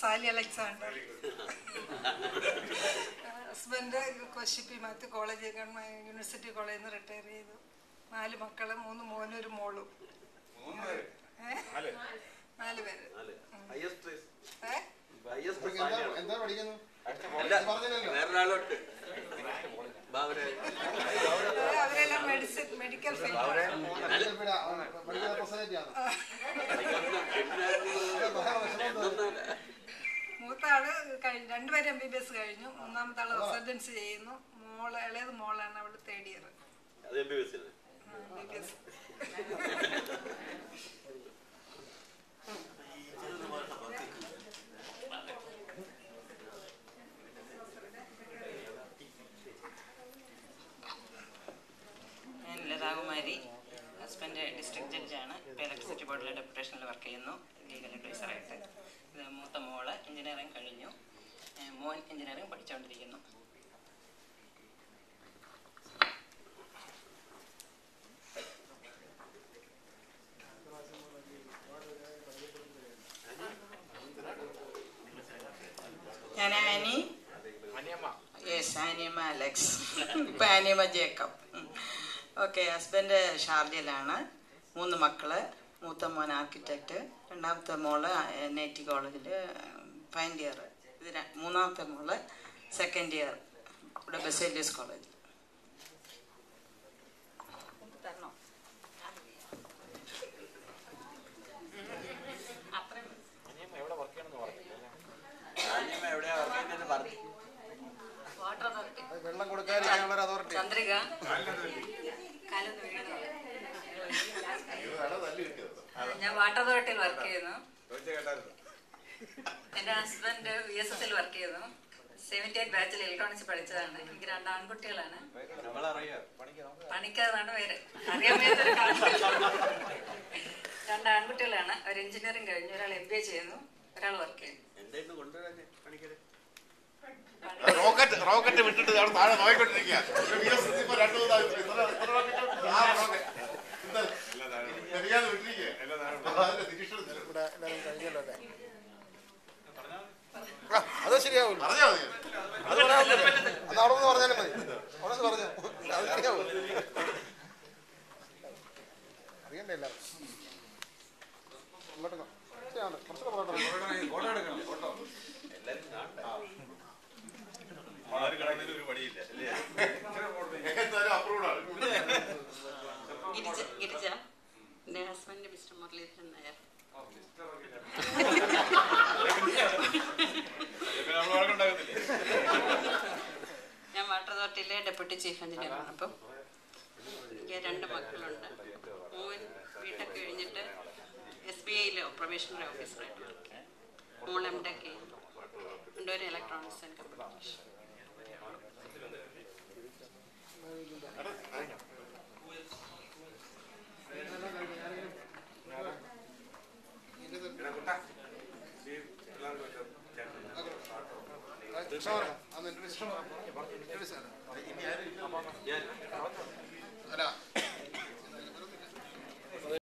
Sally Alexander. Husband Kochi P Mathew college university കോളേജിൽ നിന്ന് retire ചെയ്തു. 4 മക്കള്, 3 മോനും 1 മോളും. 4 പേര്. അവരെല്ലാം മെഡിക്കൽ ഫീൽഡ്. മൂത്ത ആള് 2 പേര് MBBS കഴിഞ്ഞു. 3-ാമത്തെ ആള് റെസിഡൻസി ചെയ്യുന്നു. ഇളയത് മോളാണ്, അവള് 3rd year MBBS. Lathakumari. Husband district ജഡ്ജാണ്. ഇപ്പോൾ ഇലക്ട്രിസിറ്റി ബോർഡിലെ ഡെപ്യൂട്ടേഷനിൽ വർക്ക് ചെയ്യുന്നു, ലീഗൽ അഡ്വൈസറായിട്ട്. ഇത് മൂത്ത മോള് എഞ്ചിനീയറിംഗ് കഴിഞ്ഞു. മോൻ എഞ്ചിനീയറിംഗ് പഠിച്ചുകൊണ്ടിരിക്കുന്നു. ഞാൻ ആനിയമ്മ അലക്സ്, ഇപ്പം ആനിയമ്മ ജേക്കബ്. ഓക്കെ. ഹസ്ബൻഡ് ഷാർജയിലാണ്. 3 മക്കള്. മൂത്ത മോൻ ആർക്കിടെക്റ്റ്, 2ാമത്തെ മോള് NIT കോളേജിൽ ഫൈനൽ ഇയർ. 3ാമത്തെ മോള് 2nd ഇയർ ഇവിടെ ബെസേലിയസ് കോളേജിൽ. ചന്ദ്രിക. ഞാൻ വാട്ടർ അതോറിറ്റിയിൽ വർക്ക് ചെയ്യുന്നു. എന്റെ ഹസ്ബൻഡ് VSSൽ വർക്ക് ചെയ്യുന്നു. 78 ബാച്ചിൽ ഇലക്ട്രോണിക്സ് പഠിച്ചതാണ്. എനിക്ക് 2 ആൺകുട്ടികളാണ്. പണിക്കാതാണ് പേര്. അറിയാൻ മേത്തൊരു 2 ആൺകുട്ടികളാണ്. അവർ എഞ്ചിനീയറിംഗ് കഴിഞ്ഞു. ഒരാൾ MBA ചെയ്യുന്നു, ഒരാൾ വർക്ക് ചെയ്യുന്നു. റോക്കറ്റ് വിട്ടിട്ട് താഴെ നോയിക്കൊണ്ടിരിക്കുക. അത് ശരിയാവില്ല. അത് അവിടെ പറഞ്ഞാലും മതി. അവിടെ പറഞ്ഞു അത് ശരിയാവും. അറിയണ്ടേ എല്ലാവർക്കും. ഗിരിജ. എൻ്റെ ഹസ്ബൻഡ് മിസ്റ്റർ മുരളീധരൻ നായർ. ഞാൻ വാട്ടർ അതോറിറ്റിയിലെ ഡെപ്യൂട്ടി ചീഫ് എഞ്ചിനീയറാണ്. അപ്പം എനിക്ക് 2 മക്കളുണ്ട്. മോൻ വീട്ടൊക്കെ കഴിഞ്ഞിട്ട് SBIയിൽ പ്രൊബേഷണറി ഓഫീസറായിട്ട് വർക്ക് ചെയ്യും. മോൾ MTech ചെയ്യുന്നു. 2 പേരും ഇലക്ട്രോണിക്സ് ആൻഡ് കമ്മ്യൂണിക്കേഷൻ.